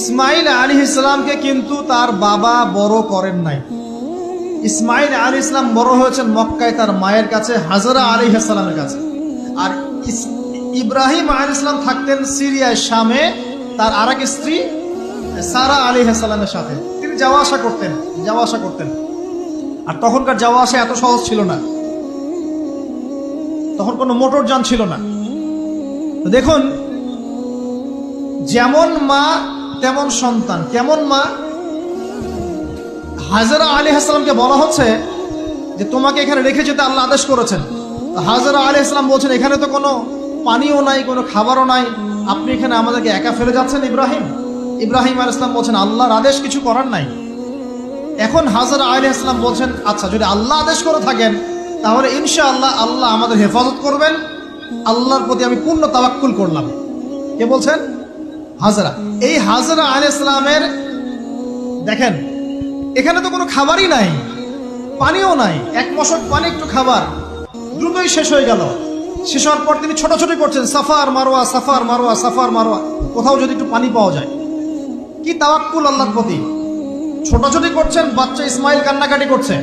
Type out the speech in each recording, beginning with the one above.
ইসমাইল আলাইহিস সালামকে কিন্তু তার বাবা বড় করেন নাই। ইসমাইল আলাইহিস সালাম বড় হয়েছেন মক্কায় তার মায়ের কাছে, হাজরা আলাইহিস সালামের কাছে। আর ইব্রাহিম আলাইহিস সালাম থাকতেন সিরিয়ায়, শামে, তার আরেক স্ত্রী সারা আলাইহিস সালামের সাথে। তিনি যাওয়া আসা করতেন। আর তখনকার যাওয়া আসা এত সহজ ছিল না, তখন কোনো মোটরযান ছিল না। তো দেখুন, যেমন মা তেমন সন্তান। কেমন মা? হাজরা আলাইহিস সালামকে বলা হচ্ছে যে তোমাকে এখানে রেখে যেতে আল্লাহ আদেশ করেছেন। হাজরা আলাইহিস সালাম বলছেন এখানে তো কোনো পানিও নাই, কোনো খাবারও নাই, আপনি এখানে আমাদেরকে একা ফেলে যাচ্ছেন। ইব্রাহিম আলাইহিস সালাম বলছেন আল্লাহর আদেশ, কিছু করার নাই। এখন হাজরা আলাইহিস সালাম বলছেন আচ্ছা, যদি আল্লাহ আদেশ করে থাকেন তাহলে ইনশাআল্লাহ আল্লাহ আমাদের হেফাজত করবেন, আল্লাহর প্রতি আমি পূর্ণ তাওয়াক্কুল করলাম। কে বলছেন? হাজরা। এই হাজরা আলাইহিস সালামের দেখেন, এখানে তো কোনো খাবারই নাই, পানিও নাই, এক মশক পানি, একটু খাবার, দ্রুতই শেষ হয়ে গেল। শেষ হওয়ার পর তিনি ছোটাছুটি করছেন, suffer Marwa, suffer Marwa, suffer Marwa, কোথাও যদি একটু পানি পাওয়া যায়। কি তাওয়াক্কুল আল্লাহর প্রতি! ছোটাছুটি করছেন, বাচ্চা ইসমাইল কান্নাকাটি করছে।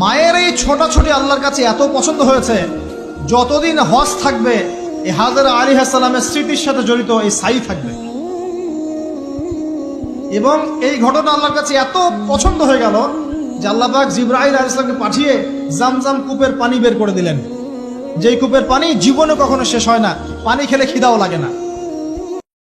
মায়ের এই ছোটাছুটি আল্লাহর কাছে এত পছন্দ হয়েছে, যতদিন হজ থাকবে এই হাজরা আলাইহিস সালামের স্মৃতির সাথে জড়িত এই সাই থাকবে। এবং এই ঘটনা আল্লাহর কাছে এত পছন্দ হয়ে গেল যে আল্লাহ পাক জিবরাইল আলাইহিস সালামকে পাঠিয়ে জামজাম কূপের পানি বের করে দিলেন, যেই কূপের পানি জীবনে কখনো শেষ হয় না, পানি খেলে খিদাও লাগে না।